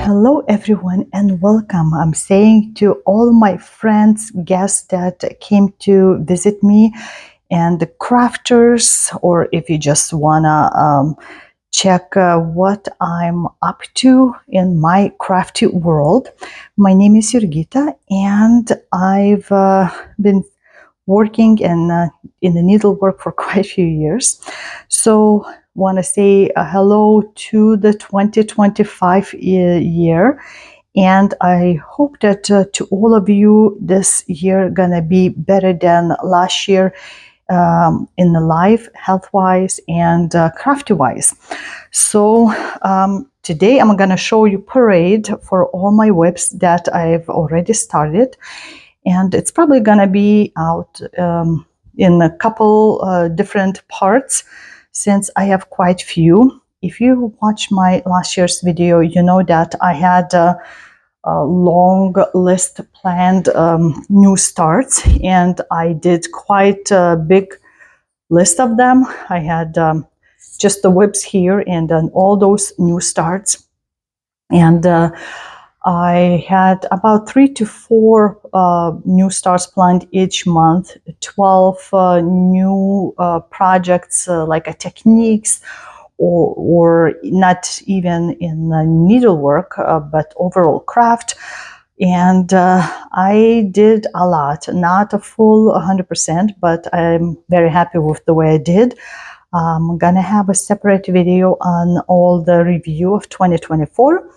Hello everyone and welcome. I'm saying to all my friends, guests that came to visit me, and the crafters, or if you just wanna check what I'm up to in my crafty world. My name is Jurgita and I've been working in the needlework for quite a few years. So want to say hello to the 2025 year, and I hope that to all of you this year gonna be better than last year, in the life, health wise, and crafty wise. So today I'm gonna show you parade for all my WIPs that I've already started, and it's probably gonna be out in a couple different parts since I have quite few. If you watch my last year's video, you know that I had a long list planned, new starts, and I did quite a big list of them. I had just the WIPs here and then all those new starts, and I had about 3 to 4 new starts planned each month, 12 new projects like techniques, or not even in needlework, but overall craft. And I did a lot, not a full 100%, but I'm very happy with the way I did. I'm gonna have a separate video on all the review of 2024.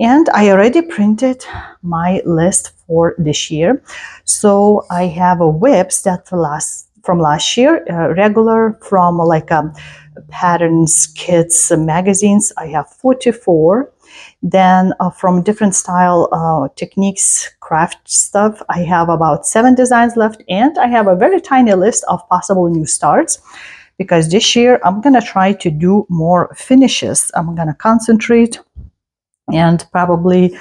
And I already printed my list for this year. So I have a WIPs that from last year, regular from like patterns, kits, magazines. I have 44. Then from different style techniques, craft stuff, I have about 7 designs left. And I have a very tiny list of possible new starts, because this year I'm gonna try to do more finishes. I'm gonna concentrate, and probably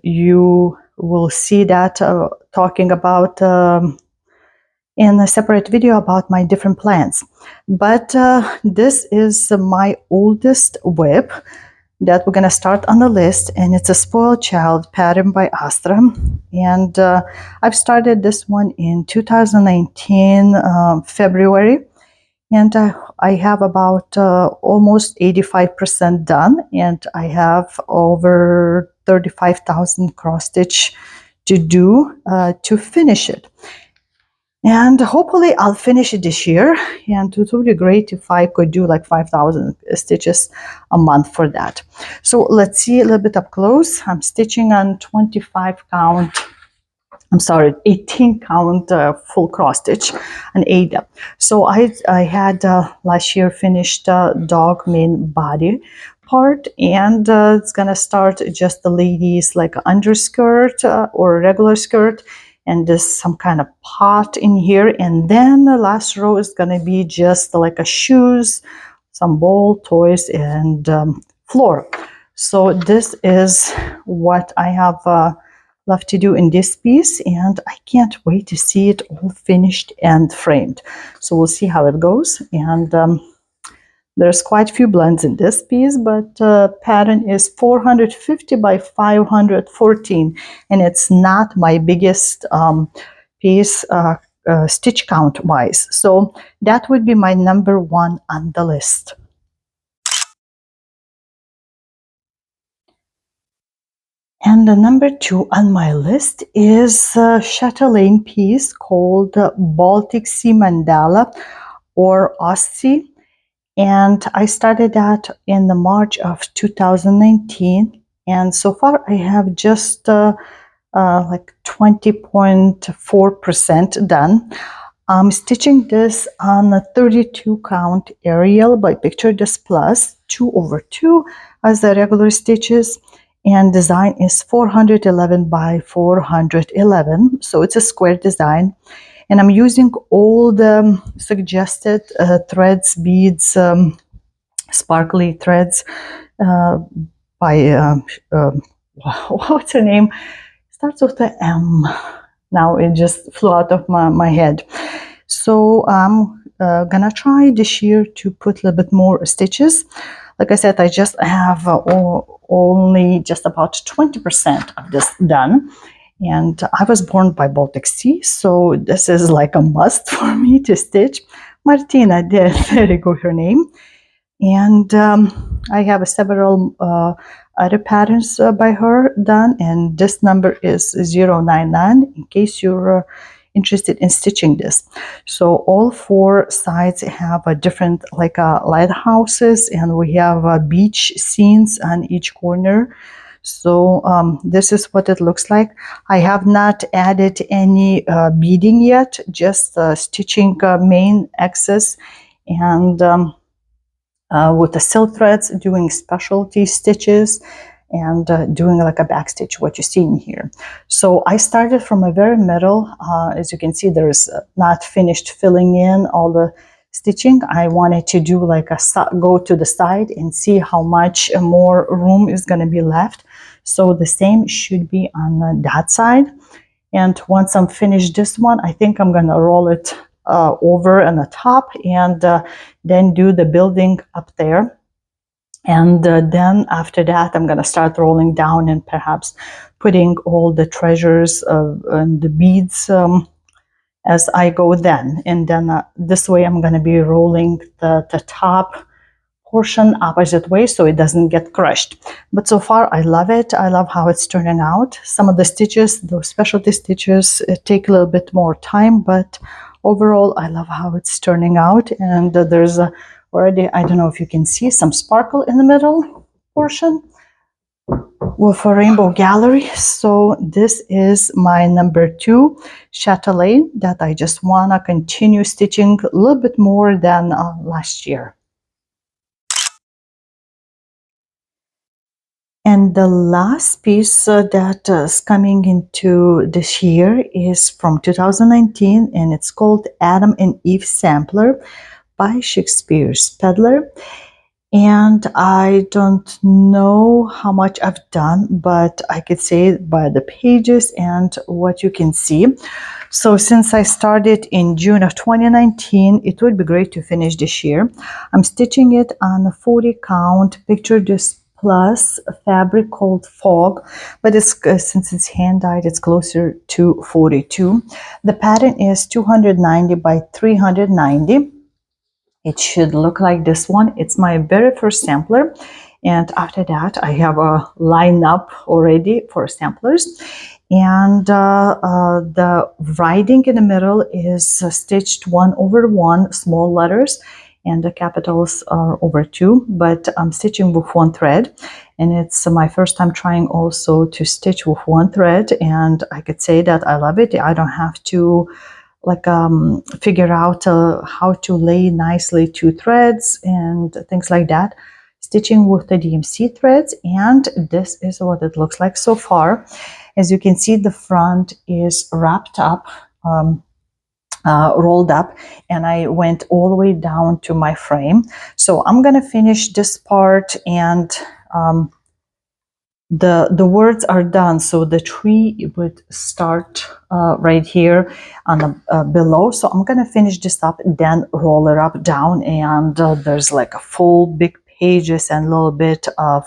you will see that talking about in a separate video about my different plans. But this is my oldest WIP that we're going to start on the list, and it's a Spoiled Child pattern by Astra, and I've started this one in 2019 February, and I have about almost 85% done, and I have over 35,000 cross stitch to do to finish it. And hopefully I'll finish it this year, and it would be great if I could do like 5,000 stitches a month for that. So let's see a little bit up close. I'm stitching on 25 count, I'm sorry, 18 count full cross stitch, an Ada. So I had last year finished dog main body part, and it's gonna start just the ladies like underskirt or regular skirt, and there's some kind of pot in here, and then the last row is gonna be just like a shoes, some bowl, toys, and floor. So this is what I have left to do in this piece, and I can't wait to see it all finished and framed. So we'll see how it goes. And there's quite a few blends in this piece, but pattern is 450 by 514, and it's not my biggest piece stitch count wise. So that would be my number 1 on the list. And the number 2 on my list is a chatelaine piece called Baltic Sea Mandala, or Ostsea. And I started that in the March of 2019. And so far I have just like 20.4% done. I'm stitching this on a 32 count Ariel by Picture This Plus, 2/2 as the regular stitches. And design is 411 by 411. So it's a square design. And I'm using all the suggested threads, beads, sparkly threads by, what's her name? Starts with the M. Now it just flew out of my head. So I'm gonna try this year to put a little bit more stitches. Like I said, I just have only just about 20% of this done. And I was born by Baltic Sea, so this is like a must for me to stitch. Martina, there you go, her name. And I have several other patterns by her done, and this number is 099 in case you're interested in stitching this. So all four sides have a different like lighthouses, and we have beach scenes on each corner. So this is what it looks like. I have not added any beading yet, just stitching main axis and with the silk threads, doing specialty stitches and doing like a back stitch, what you see in here. So I started from a very middle. As you can see, there's not finished filling in all the stitching. I wanted to do like a go to the side and see how much more room is going to be left. So the same should be on that side. And once I'm finished this one, I think I'm going to roll it over on the top and then do the building up there. And then after that, I'm going to start rolling down and perhaps putting all the treasures and the beads as I go then. And then this way, I'm going to be rolling the top portion opposite way so it doesn't get crushed. But so far I love it. I love how it's turning out. Some of the stitches, those specialty stitches, take a little bit more time, but overall I love how it's turning out. And there's already, I don't know if you can see, some sparkle in the middle portion with a rainbow gallery. So this is my number 2 chatelaine that I just want to continue stitching a little bit more than last year. And the last piece that is coming into this year is from 2019, and it's called Adam and Eve Sampler by Shakespeare's Peddler. And I don't know how much I've done, but I could say by the pages and what you can see. So since I started in June of 2019, it would be great to finish this year. I'm stitching it on a 40 count picture disc plus a fabric called Fog, but it's since it's hand dyed, it's closer to 42. The pattern is 290 by 390. It should look like this one. It's my very first sampler, and after that I have a lineup already for samplers. And the writing in the middle is stitched 1/1 small letters, and the capitals are over 2, but I'm stitching with one thread, and it's my first time trying also to stitch with one thread, and I could say that I love it. I don't have to like figure out how to lay nicely 2 threads and things like that. Stitching with the DMC threads, and this is what it looks like so far. As you can see, the front is wrapped up, rolled up, and I went all the way down to my frame. So I'm gonna finish this part, and the words are done. So the tree would start right here on the below. So I'm gonna finish this up, then roll it up down, and there's like a full big pages and a little bit of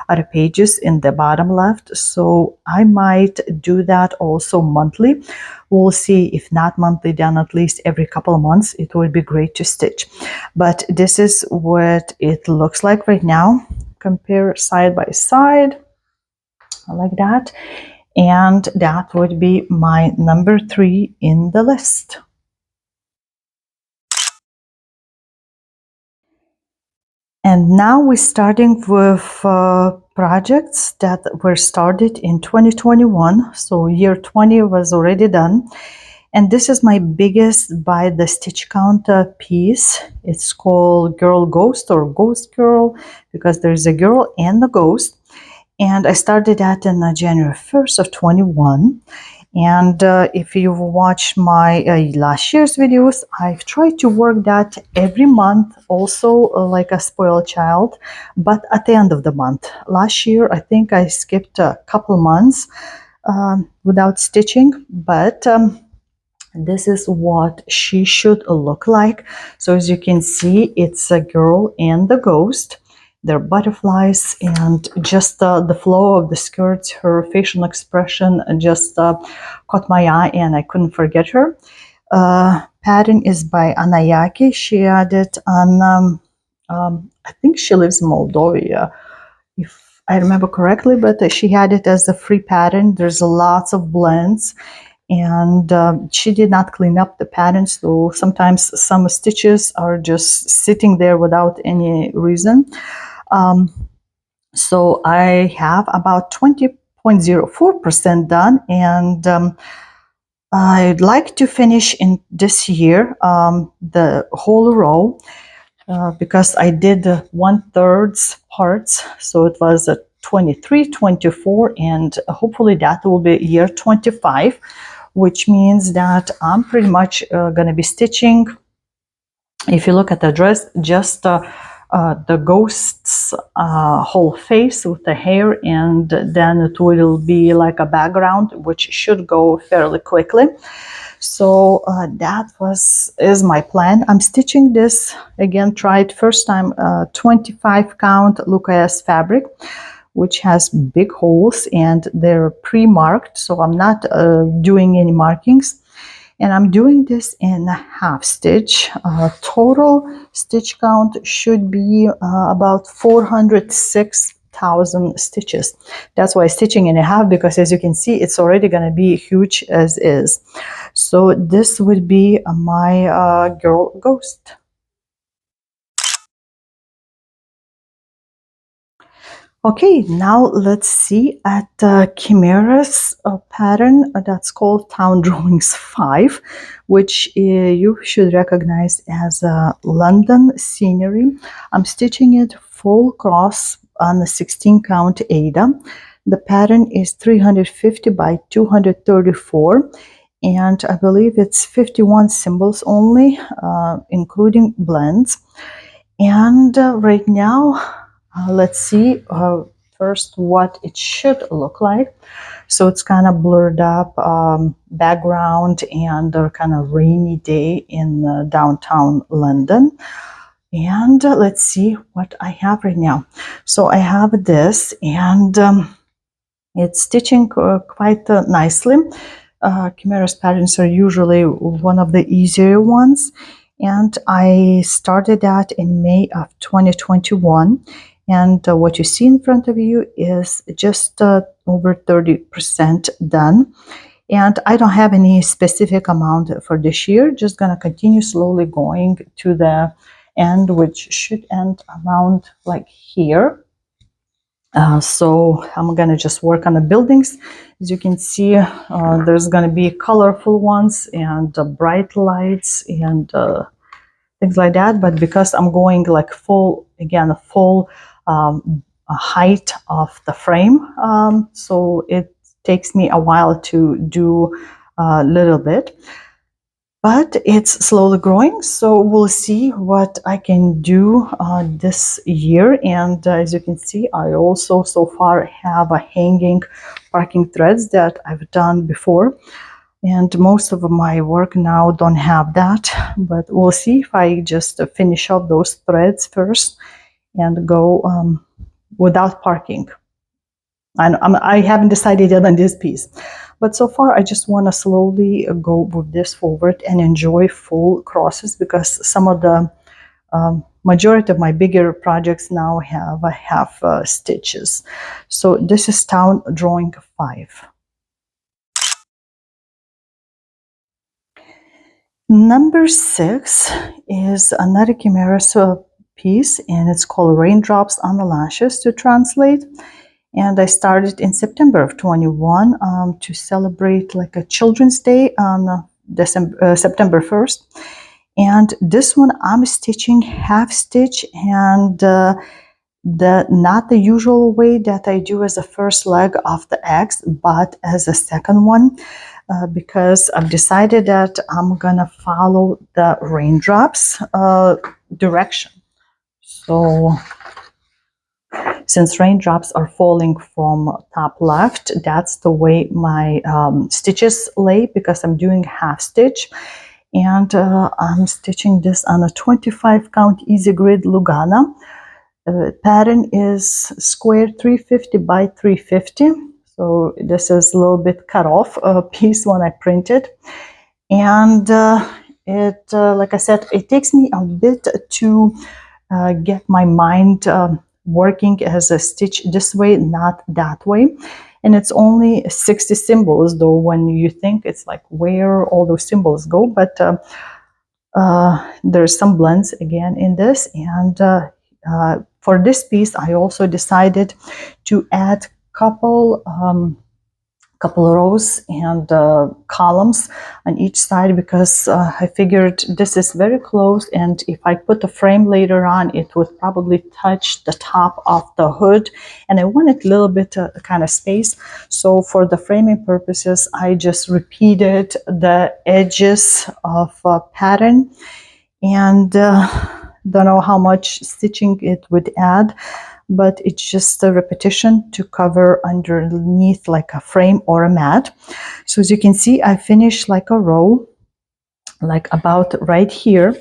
other pages in the bottom left. So I might do that also monthly. We'll see. If not monthly, then at least every couple of months. It would be great to stitch. But this is what it looks like right now. Compare side by side like that, and that would be my number 3 in the list. And now we're starting with projects that were started in 2021. So year 20 was already done. And this is my biggest by the stitch count piece. It's called Girl Ghost or Ghost Girl, because there's a girl and a ghost. And I started that in January 1st of 21. And if you've watched my last year's videos, I've tried to work that every month, also like a spoiled child, but at the end of the month. Last year, I think I skipped a couple months without stitching, but this is what she should look like. So as you can see, it's a girl and the ghost. They're butterflies, and just the flow of the skirts, her facial expression just caught my eye, and I couldn't forget her. Pattern is by Anayaki. She had it on, I think she lives in Moldova, if I remember correctly, but she had it as a free pattern. There's lots of blends, and she did not clean up the pattern, so sometimes some stitches are just sitting there without any reason. So I have about 20.04% done, and I'd like to finish in this year the whole row, because I did 1/3 parts, so it was a 23, 24, and hopefully that will be year 25, which means that I'm pretty much going to be stitching, if you look at the dress, just the ghost's whole face with the hair, and then it will be like a background, which should go fairly quickly. So that is my plan. I'm stitching this again, tried first time 25 count Lucas fabric, which has big holes, and they're pre-marked, so I'm not doing any markings. And I'm doing this in a half stitch. Total stitch count should be about 406,000 stitches. That's why stitching in a half, because as you can see, it's already going to be huge as is. So this would be my girl ghost. Okay, now let's see at Chimera's pattern that's called Town Drawings 5, which you should recognize as London scenery. I'm stitching it full cross on the 16 count Ada. The pattern is 350 by 234, and I believe it's 51 symbols only, including blends. And right now, let's see first what it should look like. So it's kind of blurred up background, and a kind of rainy day in downtown London. And let's see what I have right now. So I have this, and it's stitching quite nicely. Chimera's patterns are usually one of the easier ones, and I started that in May of 2021. And what you see in front of you is just over 30% done. And I don't have any specific amount for this year, just gonna continue slowly going to the end, which should end around like here. So I'm gonna just work on the buildings. As you can see, there's gonna be colorful ones and bright lights and things like that. But because I'm going like full height of the frame, so it takes me a while to do a little bit. But it's slowly growing, so we'll see what I can do this year. And as you can see, I also so far have a hanging parking threads that I've done before, and most of my work now don't have that, but we'll see if I just finish up those threads first and go without parking. I haven't decided yet on this piece, but so far I just want to slowly go with this forward and enjoy full crosses, because some of the majority of my bigger projects now have half stitches. So this is Town Drawing 5. Number 6 is another Chimera's piece, and it's called Raindrops on the Lashes to translate. And I started in September of 21 to celebrate like a Children's Day on September 1st. And this one I'm stitching half stitch, and not the usual way that I do as the first leg of the X, but as a second one, because I've decided that I'm gonna follow the raindrops direction. So since raindrops are falling from top left, that's the way my stitches lay, because I'm doing half stitch. And I'm stitching this on a 25 count easy grid Lugana. pattern is square 350 by 350. So this is a little bit cut off piece when I print it. And like I said, it takes me a bit to get my mind working as a stitch this way, not that way. And it's only 60 symbols, though when you think it's like where all those symbols go, but there's some blends again in this. And for this piece, I also decided to add couple rows and columns on each side, because I figured this is very close, and if I put the frame later on, it would probably touch the top of the hood, and I wanted a little bit kind of space. So for the framing purposes, I just repeated the edges of pattern, and don't know how much stitching it would add, but it's just a repetition to cover underneath like a frame or a mat. So as you can see, I finished like a row, like about right here,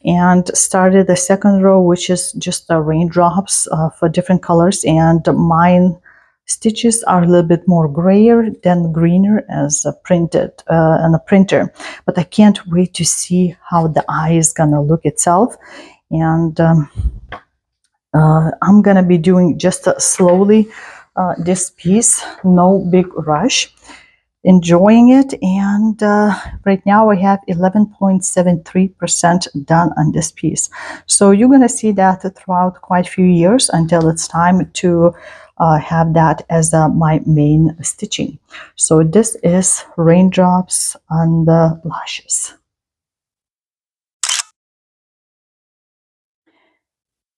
and started the second row, which is just the raindrops for different colors, and mine stitches are a little bit more grayer than greener as printed on a printer, but I can't wait to see how the eye is gonna look itself. And I'm gonna be doing just slowly this piece, no big rush, enjoying it. And right now I have 11.73% done on this piece. So you're gonna see that throughout quite a few years until it's time to have that as my main stitching. So this is raindrops on the lashes.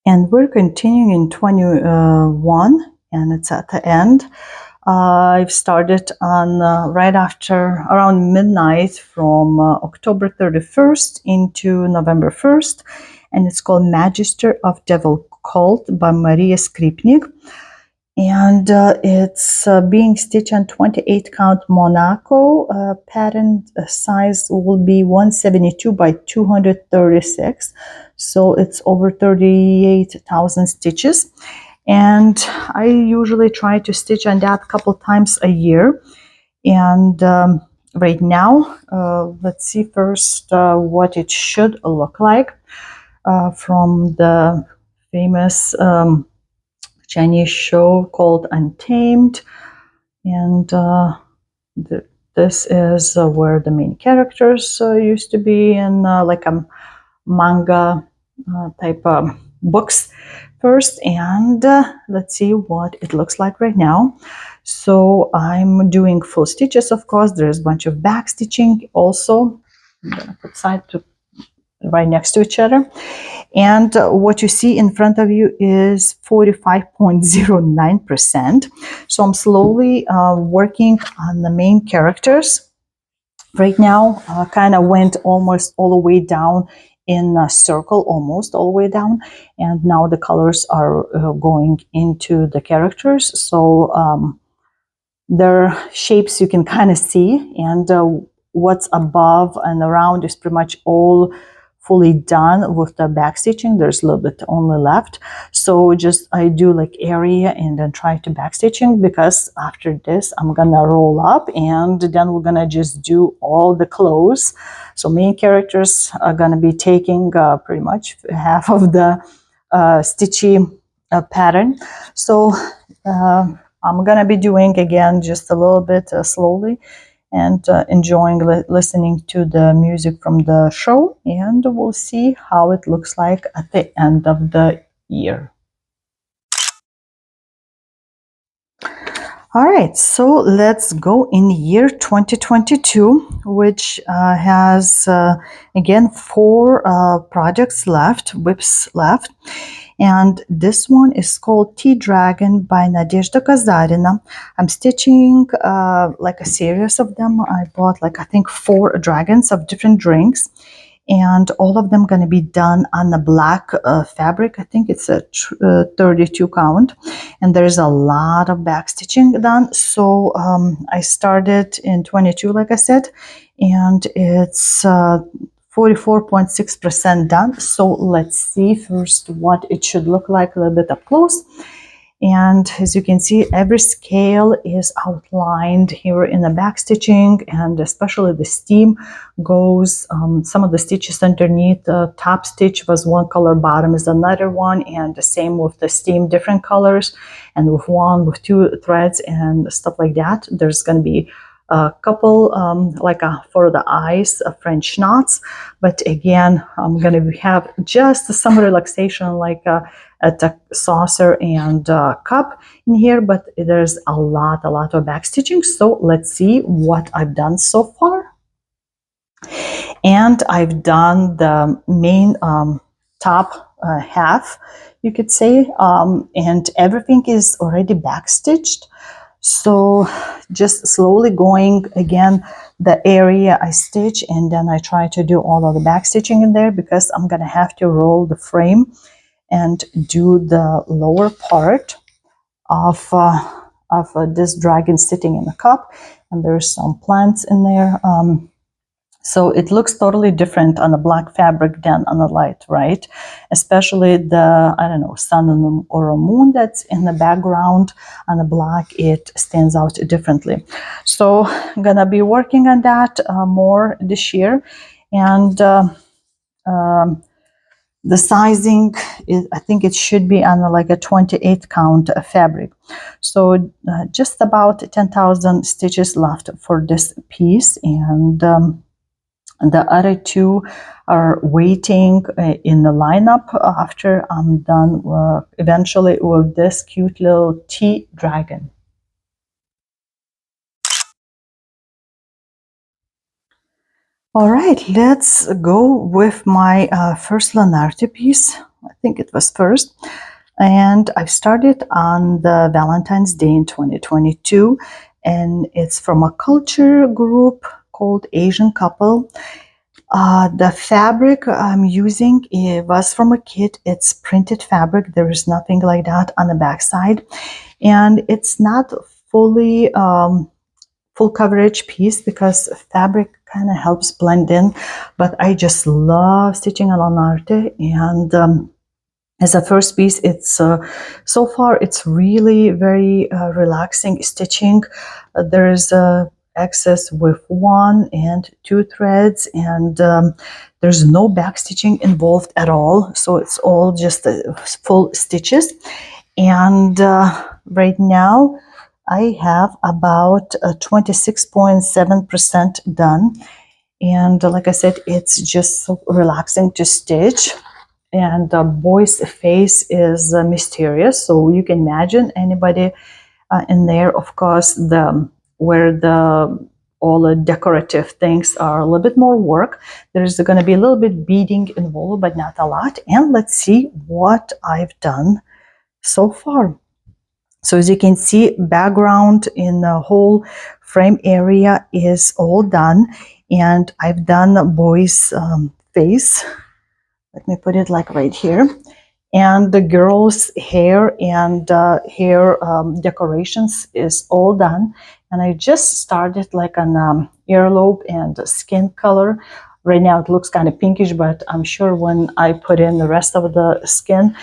And we're continuing in 21, and it's at the end. I've started on right after around midnight from October 31st into November 1st, and it's called Magister of Devil Cult by Maria Skripnik. And it's being stitched on 28 count Monaco. Pattern size will be 172 by 236, so it's over 38,000 stitches. And I usually try to stitch on that a couple times a year. And right now, let's see first what it should look like from the famous Chinese show called Untamed. And this is where the main characters used to be in like a manga type books first. And let's see what it looks like right now. So I'm doing full stitches, of course. There's a bunch of back stitching also. I'm gonna put side to right next to each other. And what you see in front of you is 45.09%. So I'm slowly working on the main characters. Right now, kind of went almost all the way down in a circle, almost all the way down. And now the colors are going into the characters. So their shapes you can kind of see. And what's above and around is pretty much all fully done with the back stitching. There's a little bit only left, so just I do like area and then try to back stitching, because after this I'm gonna roll up and then we're gonna just do all the clothes. So main characters are gonna be taking pretty much half of the stitchy pattern. So I'm gonna be doing again just a little bit slowly, and enjoying listening to the music from the show, and we'll see how it looks like at the end of the year. All right, so let's go in year 2022, which has again 4 projects left, WIPs left. And this one is called Tea Dragon by Nadezhda Kazarina. I'm stitching like a series of them. I bought like I think 4 dragons of different drinks, and all of them going to be done on the black fabric. I think it's a 32 count, and there's a lot of back stitching done. So I started in 22, like I said, and it's 44.6% done. So let's see first what it should look like a little bit up close. And as you can see, every scale is outlined here in the back stitching, and especially the seam goes, some of the stitches underneath the top stitch was one color, bottom is another one, and the same with the seam, different colors, and with one, with two threads and stuff like that. There's going to be a couple, for the eyes, French knots, but again, I'm going to have just some relaxation, like at a saucer and cup in here, but there's a lot of back stitching. So let's see what I've done so far. And I've done the main top half, you could say, and everything is already back stitched. So just slowly going again the area I stitch, and then I try to do all of the back stitching in there, because I'm gonna have to roll the frame and do the lower part of this dragon sitting in the cup, and there's some plants in there. So it looks totally different on a black fabric than on a light, right? Especially the, I don't know, sun or a moon that's in the background. On the black, it stands out differently. So I'm gonna be working on that more this year. And the sizing is, I think it should be on like a 28 count fabric. So just about 10,000 stitches left for this piece, and the other two are waiting in the lineup after I'm done eventually with this cute little tea dragon. All right, let's go with my first Leonardo piece. I think it was first. And I've started on the Valentine's Day in 2022. And it's from a culture group called Asian Couple. The fabric I'm using, it was from a kit. It's printed fabric. There is nothing like that on the back side. And it's not fully full coverage piece, because fabric kind of helps blend in, but I just love stitching a Leonardo. And as a first piece, it's so far it's really very relaxing stitching. There's excess with one and two threads, and there's no back stitching involved at all, so it's all just full stitches. And right now I have about 26.7% done. And like I said, it's just so relaxing to stitch. And the boy's face is mysterious, so you can imagine anybody in there. Of course, where all the decorative things are a little bit more work. There's going to be a little bit beading involved, but not a lot. And let's see what I've done so far. So as you can see, background in the whole frame area is all done, and I've done the boy's face. Let me put it like right here. And the girl's hair and hair decorations is all done. And I just started like an earlobe and skin color. Right now it looks kind of pinkish, but I'm sure when I put in the rest of the skin,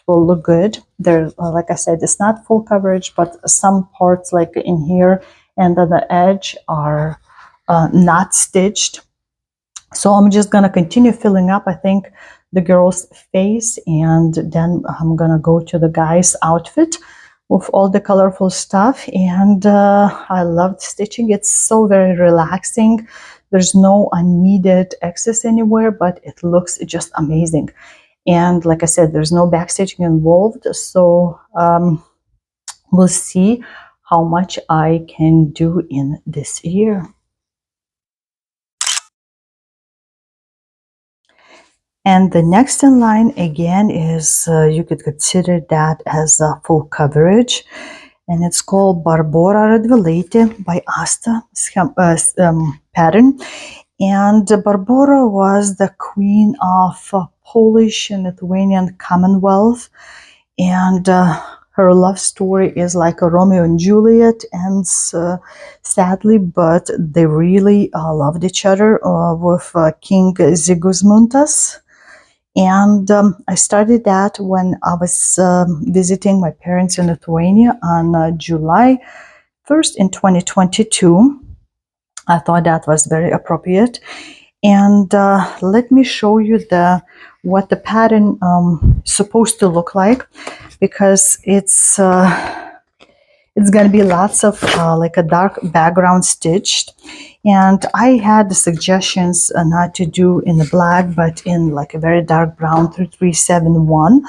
will look good. There, like I said, it's not full coverage, but some parts like in here and on the edge are not stitched. So I'm just gonna continue filling up, I think, the girl's face, and then I'm gonna go to the guy's outfit with all the colorful stuff. And I loved stitching. It's so very relaxing. There's no unneeded excess anywhere, but it looks just amazing. And like I said, there's no back stitching involved, so we'll see how much I can do in this year. And the next in line again is, you could consider that as a full coverage, and it's called Barbora Radvilaitė by Asta pattern. And Barbora was the queen of Polish and Lithuanian Commonwealth, and her love story is like a Romeo and Juliet, ends sadly, but they really loved each other with King Sigismundus. And I started that when I was visiting my parents in Lithuania on July 1st in 2022. I thought that was very appropriate. And let me show you what the pattern supposed to look like, because it's going to be lots of like a dark background stitched. And I had the suggestions not to do in the black, but in like a very dark brown 3371.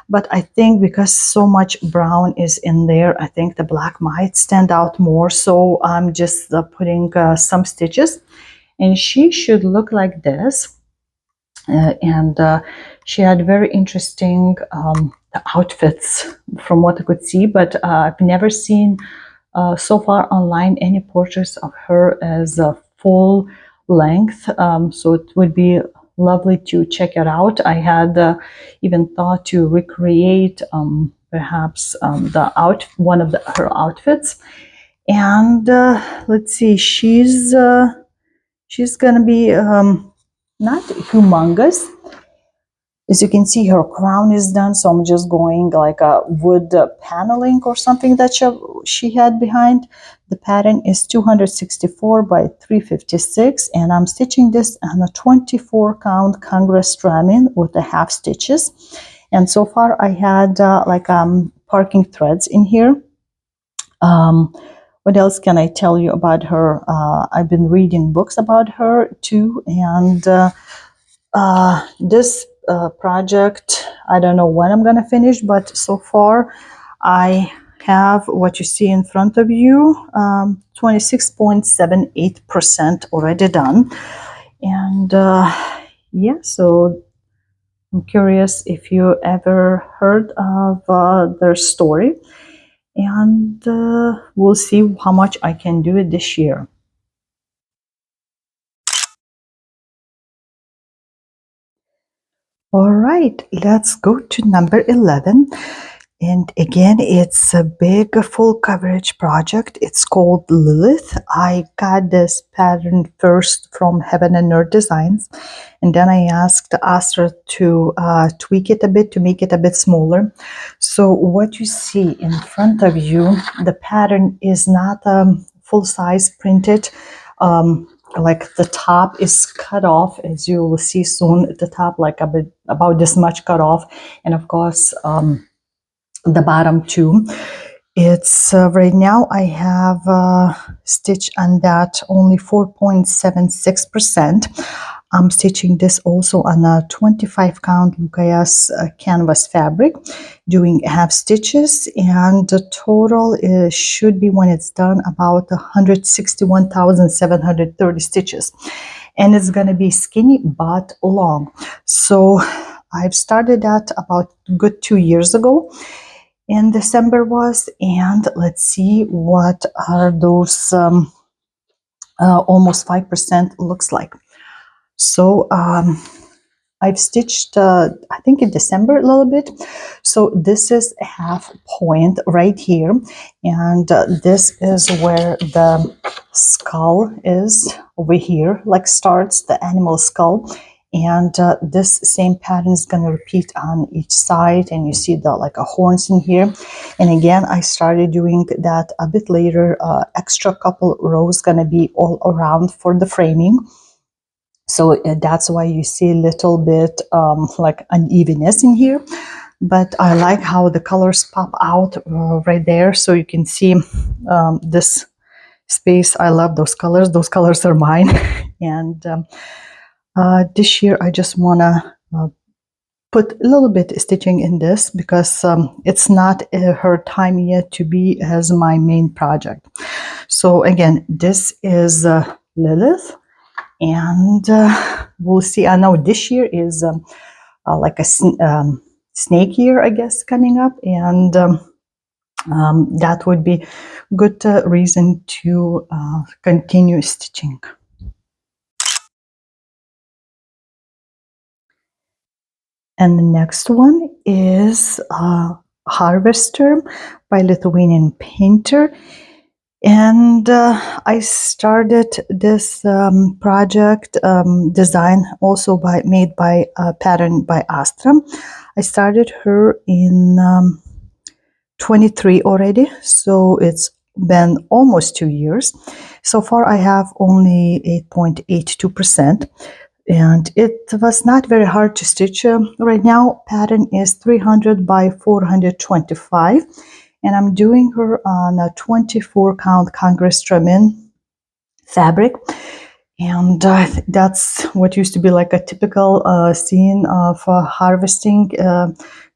But I think because so much brown is in there, I think the black might stand out more. So I'm just putting some stitches, and she should look like this. And she had very interesting outfits from what I could see, but I've never seen so far online any portraits of her as a full length. So it would be lovely to check it out. I had even thought to recreate perhaps one of her outfits. And let's see, she's gonna be not humongous. As you can see, her crown is done, so I'm just going like a wood paneling or something that she had behind. The pattern is 264 by 356, and I'm stitching this on a 24 count Congress ramen with the half stitches. And so far I had parking threads in here. What else can I tell you about her? I've been reading books about her too, and this project, I don't know when I'm gonna finish, but so far I have what you see in front of you, 26.78% already done. And yeah, so I'm curious if you ever heard of their story, and we'll see how much I can do it this year. All right, let's go to number 11. And again, it's a big full coverage project. It's called Lilith. I got this pattern first from Heaven and Earth Designs, and then I asked Astra to tweak it a bit to make it a bit smaller. So what you see in front of you, the pattern is not full size printed. Like the top is cut off, as you will see soon. The top, like a bit about this much cut off, and of course the bottom too. It's right now I have stitched on that only 4.76%. I'm stitching this also on a 25 count Lucas canvas fabric, doing half stitches, and the total should be, when it's done, about 161,730 stitches. And it's going to be skinny but long. So I've started that about good 2 years ago in December was, and let's see what are those almost 5% looks like. So I've stitched I think in December a little bit. So this is a half point right here, and this is where the skull is over here, like starts the animal skull. And this same pattern is going to repeat on each side, and you see the like a horns in here. And again, I started doing that a bit later. Extra couple rows going to be all around for the framing. So that's why you see a little bit like unevenness in here. But I like how the colors pop out right there. So you can see this space. I love those colors. Those colors are mine. And this year I just want to put a little bit stitching in this, because it's not her time yet to be as my main project. So again, this is Lilith. And we'll see. I know this year is like a snake year, I guess, coming up, and that would be good reason to continue stitching. And the next one is Harvester by Lithuanian painter. And I started this project design also made by a pattern by Astra. I started her in 23 already, so it's been almost 2 years. So far, I have only 8.82%, and it was not very hard to stitch. Right now, pattern is 300 by 425, and I'm doing her on a 24 count Congress trim-in fabric. And that's what used to be like a typical scene of harvesting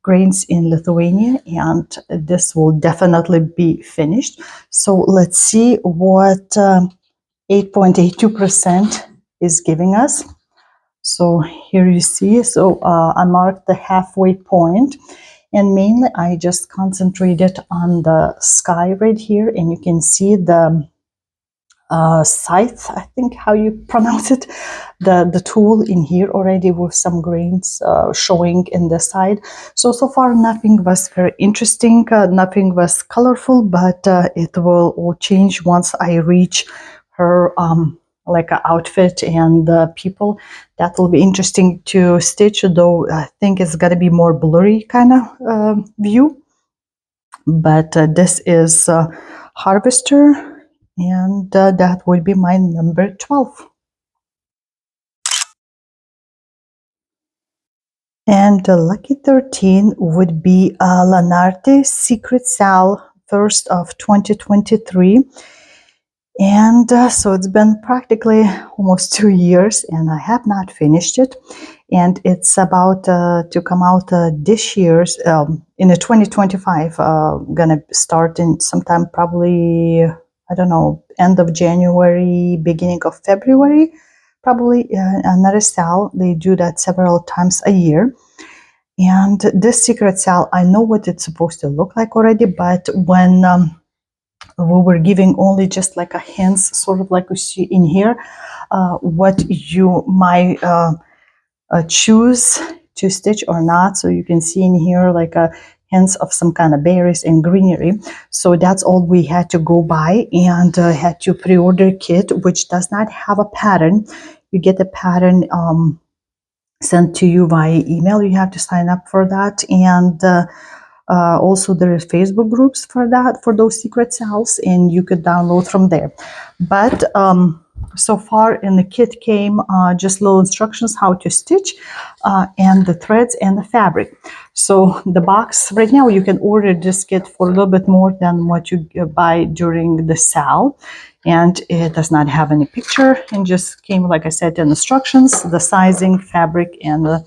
grains in Lithuania, and this will definitely be finished. So let's see what 8.82% is giving us. So here you see, so I marked the halfway point, and mainly I just concentrated on the sky right here, and you can see the scythe, I think how you pronounce it, the tool in here already with some grains showing in the side. So far nothing was very interesting, nothing was colorful, but it will all change once I reach her like an outfit and people. That will be interesting to stitch, though I think it's gonna be more blurry kind of view. But this is harvester, and that will be my number 12. And the lucky 13 would be Lanarte Secret Sal, first of 2023. And so it's been practically almost 2 years, and I have not finished it. And it's about to come out this year's in the 2025. Gonna start in sometime probably, I don't know, end of January, beginning of February. Probably another style. They do that several times a year. And this secret cell, I know what it's supposed to look like already, but when we were giving only just like a hints, sort of like you see in here, what you might choose to stitch or not. So you can see in here like a hints of some kind of berries and greenery. So that's all we had to go by, and had to pre-order kit, which does not have a pattern. You get a pattern sent to you via email. You have to sign up for that, and also there is Facebook groups for that, for those secret cells, and you could download from there. But so far in the kit came just little instructions how to stitch, and the threads and the fabric. So the box right now, you can order this kit for a little bit more than what you buy during the sale, and it does not have any picture, and just came, like I said, the instructions, the sizing, fabric, and the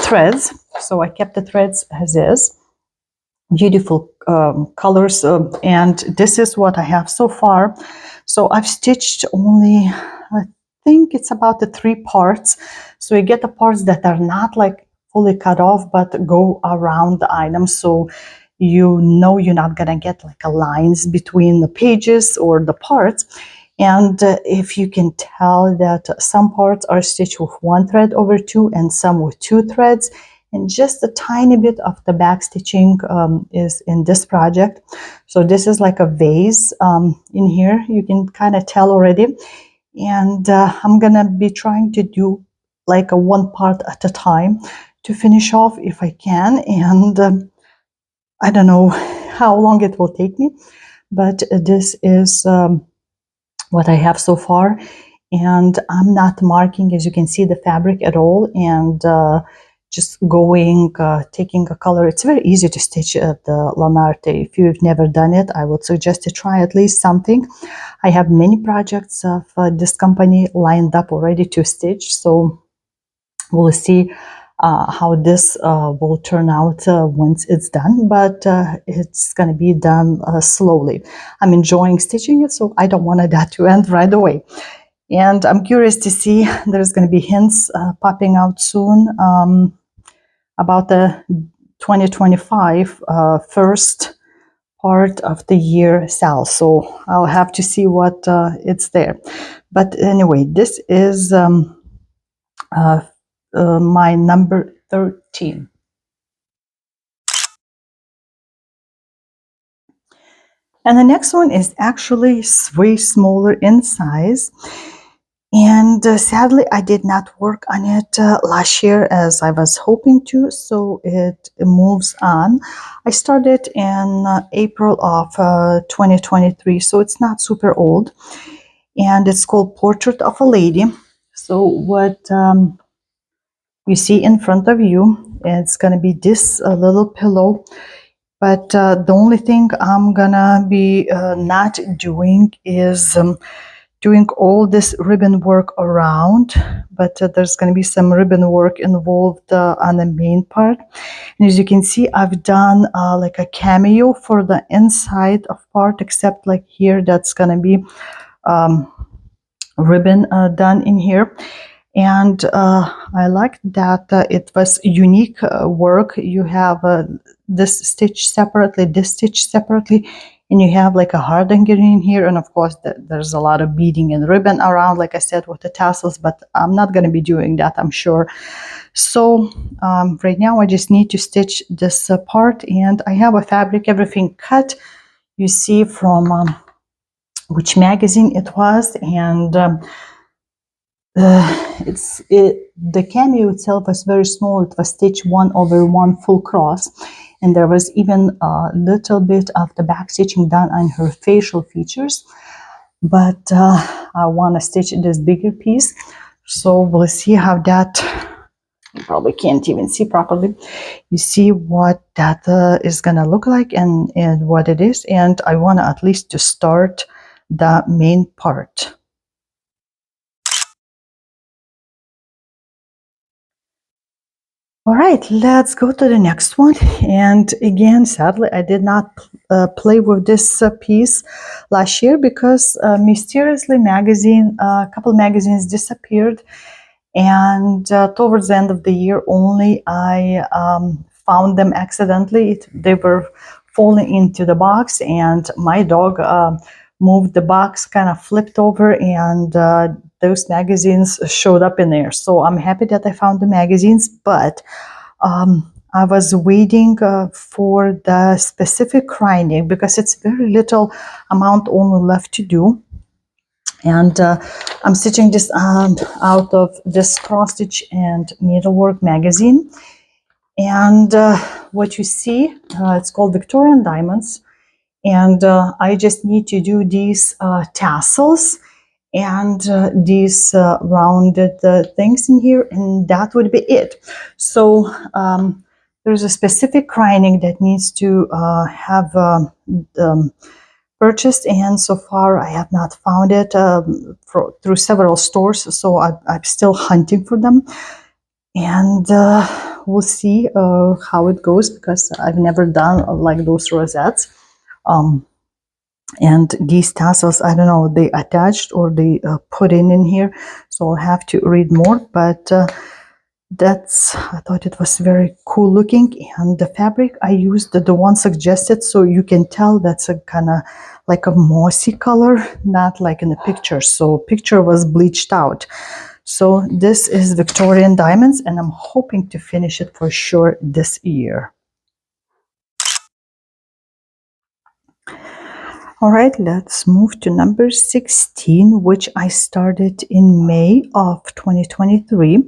threads. So I kept the threads as is. Beautiful colors, and this is what I have so far. So I've stitched only, I think it's about the 3 parts. So you get the parts that are not like fully cut off but go around the item, so you know you're not gonna get like a lines between the pages or the parts. And if you can tell that some parts are stitched with 1 thread over 2 and some with 2 threads, and just a tiny bit of the back stitching is in this project. So this is like a vase in here, you can kind of tell already. And I'm gonna be trying to do like a 1 part at a time to finish off if I can. And I don't know how long it will take me, but this is what I have so far. And I'm not marking, as you can see, the fabric at all, and just going, taking a color. It's very easy to stitch the Lanarte. If you've never done it, I would suggest to try at least something. I have many projects of this company lined up already to stitch, so we'll see how this will turn out once it's done, but it's going to be done slowly. I'm enjoying stitching it, so I don't want that to end right away. And I'm curious to see, there's going to be hints popping out soon about the 2025 first part of the year sale. So I'll have to see what it's there. But anyway, this is my number 13. And the next one is actually way smaller in size. And sadly, I did not work on it last year as I was hoping to, so it moves on. I started in April of 2023, so it's not super old. And it's called Portrait of a Lady. So what you see in front of you, it's going to be this little pillow. But the only thing I'm gonna be not doing is doing all this ribbon work around, but there's going to be some ribbon work involved on the main part. And as you can see, I've done like a cameo for the inside of part, except like here, that's going to be ribbon done in here. And I like that it was unique work. You have this stitch separately, this stitch separately, and you have like a hardinger in here. And of course, there's a lot of beading and ribbon around, like I said, with the tassels, but I'm not going to be doing that, I'm sure. So right now, I just need to stitch this part, and I have a fabric, everything cut. You see from which magazine it was, and the cameo itself was very small. It was stitched 1/1 full cross, and there was even a little bit of the back stitching done on her facial features. But I want to stitch this bigger piece, so we'll see how that. You probably can't even see properly. You see what that is gonna look like, and what it is, and I want to at least to start the main part. All right, let's go to the next one. And again, sadly, I did not play with this piece last year because mysteriously a couple magazines disappeared. And towards the end of the year only, I found them accidentally. They were falling into the box, and my dog moved the box, kind of flipped over, and those magazines showed up in there. So I'm happy that I found the magazines, but I was waiting for the specific grinding because it's very little amount only left to do. And I'm stitching this out of this cross stitch and needlework magazine. And what you see, it's called Victorian Diamonds. And I just need to do these tassels and these rounded things in here, and that would be it. So there's a specific grinding that needs to have purchased, and so far I have not found it through several stores, so I'm still hunting for them. And we'll see how it goes, because I've never done like those rosettes. And these tassels, I don't know, they attached or they put in here, so I'll have to read more. But I thought it was very cool looking. And the fabric I used, the one suggested, so you can tell that's a kind of like a mossy color, not like in the picture. So picture was bleached out. So this is Victorian Diamonds, and I'm hoping to finish it for sure this year. All right, let's move to number 16, which I started in May of 2023.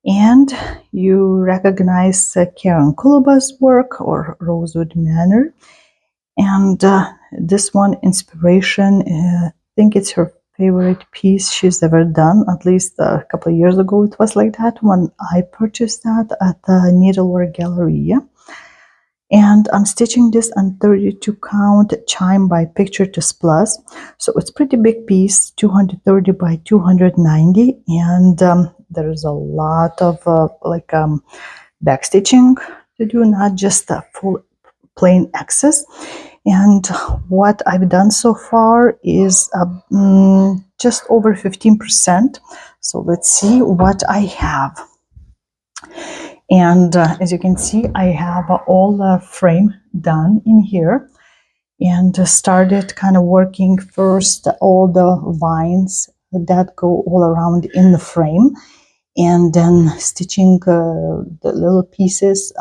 And you recognize Karen Kuluba's work, or Rosewood Manor. And this one, Inspiration, I think it's her favorite piece she's ever done. At least a couple of years ago it was like that when I purchased that at the Needlework Galleria. And I'm stitching this on 32 count chime by Picture to Plus. So it's pretty big piece, 230 by 290, and there's a lot of back stitching to do, not just a full plain excess. And what I've done so far is just over 15%. So let's see what I have. And as you can see, I have all the frame done in here, and started kind of working first all the vines that go all around in the frame, and then stitching the little pieces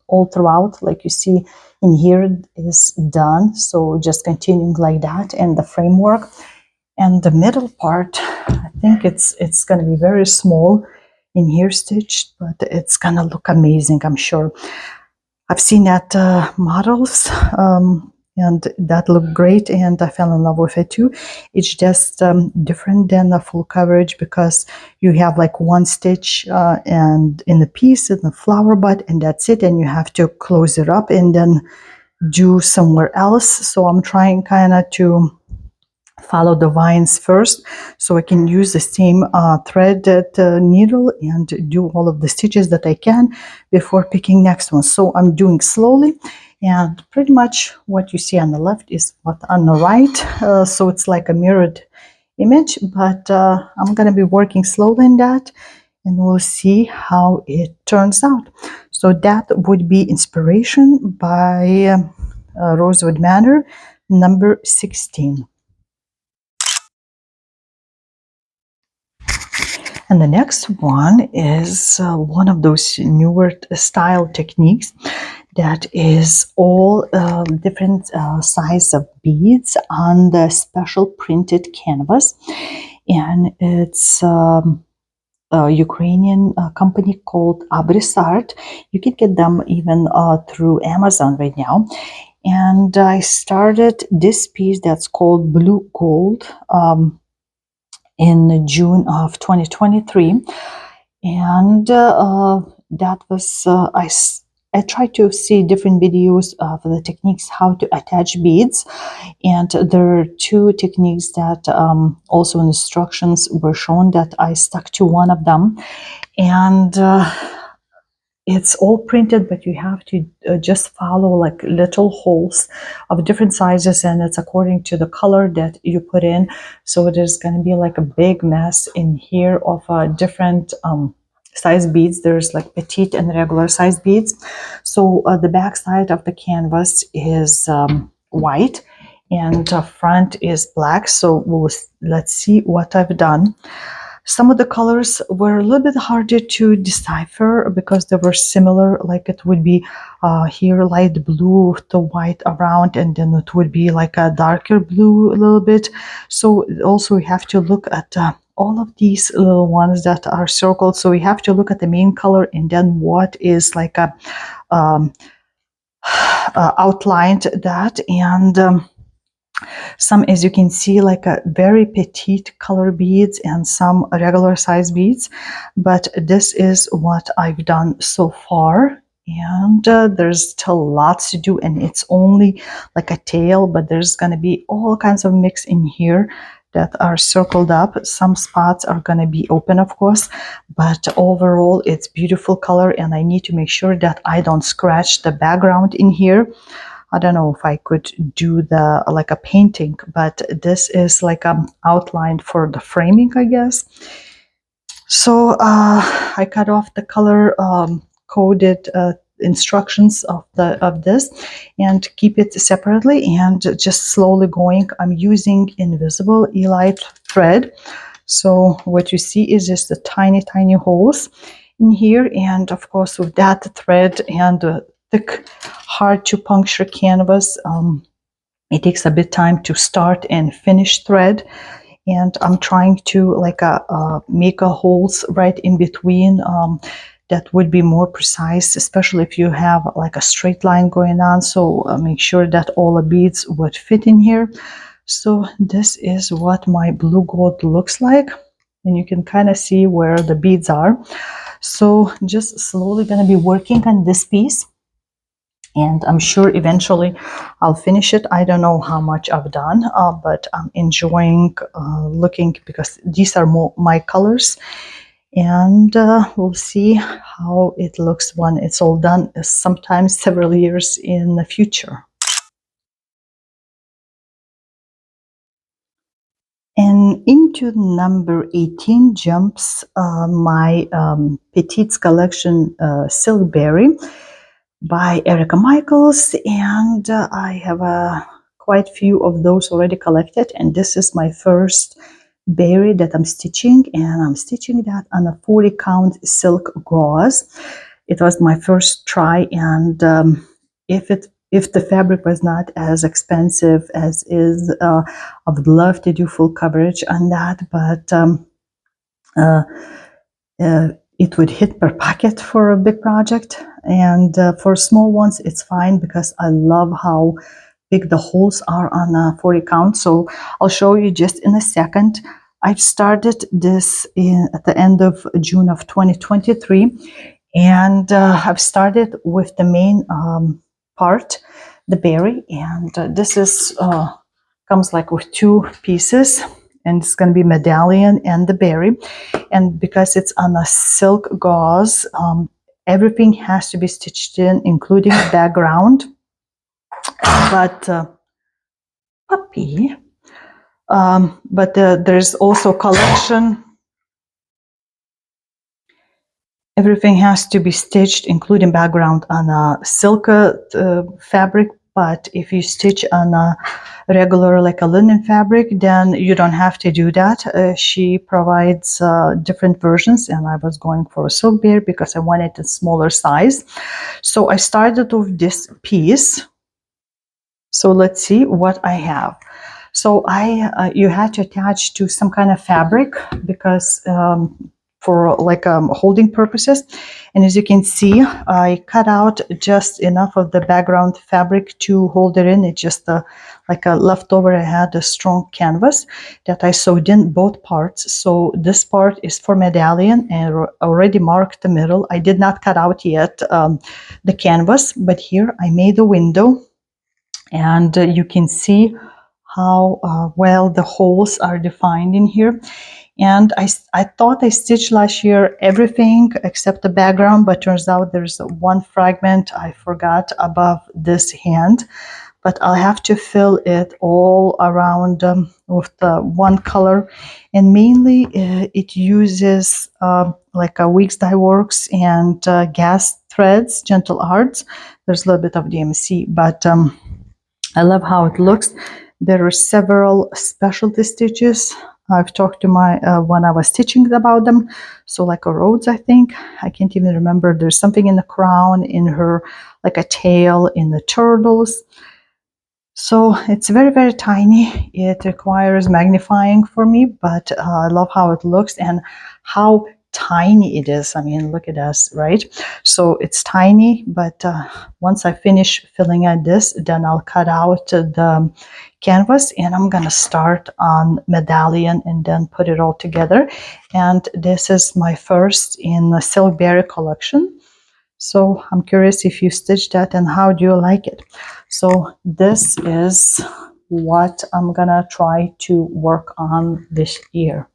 all throughout, like you see in here, is done. So just continuing like that, and the framework. And the middle part, I think it's going to be very small in here stitched, but it's going to look amazing, I'm sure. I've seen that models, and that looked great, and I fell in love with it too. It's just different than the full coverage because you have like one stitch and in the piece in the flower bud, and that's it, and you have to close it up and then do somewhere else. So I'm trying kind of to follow the vines first, so I can use the same threaded needle and do all of the stitches that I can before picking next one. So I'm doing slowly, and pretty much what you see on the left is what on the right, so it's like a mirrored image, but I'm gonna be working slowly in that, and we'll see how it turns out. So that would be Inspiration by Rosewood Manor, number 16. And the next one is one of those newer style techniques that is all different size of beads on the special printed canvas. And it's a Ukrainian company called Abrisart. You can get them even through Amazon right now. And I started this piece that's called Blue Gold in June of 2023, and that was I tried to see different videos of the techniques how to attach beads, and there are two techniques that also in instructions were shown that I stuck to one of them, and it's all printed, but you have to just follow like little holes of different sizes, and it's according to the color that you put in. So there's going to be like a big mess in here of different size beads. There's like petite and regular size beads. So the back side of the canvas is white, and front is black. So let's see what I've done. Some of the colors were a little bit harder to decipher because they were similar, like it would be here light blue with the white around, and then it would be like a darker blue a little bit. So also we have to look at all of these little ones that are circled. So we have to look at the main color and then what is like a outlined that, and some, as you can see, like a very petite color beads and some regular size beads, but this is what I've done so far, and there's still lots to do, and it's only like a tail, but there's going to be all kinds of mix in here that are circled up. Some spots are going to be open, of course, but overall it's beautiful color, and I need to make sure that I don't scratch the background in here. I don't know if I could do the like a painting, but this is like outlined for the framing, I guess. So I cut off the color coded instructions of this and keep it separately, and just slowly going. I'm using invisible Elite thread. So what you see is just the tiny holes in here, and of course with that thread and thick, hard to puncture canvas, it takes a bit time to start and finish thread, and I'm trying to like make a holes right in between that would be more precise, especially if you have like a straight line going on. So make sure that all the beads would fit in here. So this is what my blue gold looks like, and you can kind of see where the beads are. So just slowly going to be working on this piece, and I'm sure eventually I'll finish it. I don't know how much I've done, but I'm enjoying looking, because these are more my colors, and we'll see how it looks when it's all done, sometimes several years in the future. And into number 18 jumps my Petites collection Silkberry by Erica Michaels, and I have quite few of those already collected, and this is my first berry that I'm stitching, and I'm stitching that on a 40 count silk gauze. It was my first try, and if the fabric was not as expensive as is, I would love to do full coverage on that, but uh, it would hit per pocket for a big project, and for small ones it's fine because I love how big the holes are on a 40 count. So I'll show you just in a second. I've started this at the end of June of 2023, and I've started with the main part, the berry, and this is comes like with two pieces, and it's going to be medallion and the berry. And because it's on a silk gauze, everything has to be stitched in, including the background. But puppy, but there's also collection. Everything has to be stitched, including background, on a silk fabric. But if you stitch on a regular, like a linen fabric, then you don't have to do that. She provides different versions, and I was going for a silk bear because I wanted a smaller size. So I started with this piece. So let's see what I have. So you had to attach to some kind of fabric because for like holding purposes. And as you can see, I cut out just enough of the background fabric to hold it in. It's just like a leftover. I had a strong canvas that I sewed in both parts. So this part is for medallion and already marked the middle. I did not cut out yet the canvas, but here I made a window, and you can see how well the holes are defined in here. And I thought I stitched last year everything except the background, but turns out there's one fragment I forgot above this hand, but I'll have to fill it all around with the one color. And mainly it uses like a Weeks Dye Works and gas threads, Gentle Arts. There's a little bit of DMC, but I love how it looks. There are several specialty stitches. I've talked to my when I was teaching about them. So like a Rhodes, I think. I can't even remember. There's something in the crown, in her, like a tail, in the turtles. So it's very, very tiny. It requires magnifying for me, but I love how it looks and how tiny it is. I mean, look at this, right? So it's tiny, but once I finish filling out this, then I'll cut out the canvas, and I'm gonna start on medallion and then put it all together. And this is my first in the Silk Berry collection. So I'm curious if you stitched that and how do you like it. So this is what I'm gonna try to work on this year.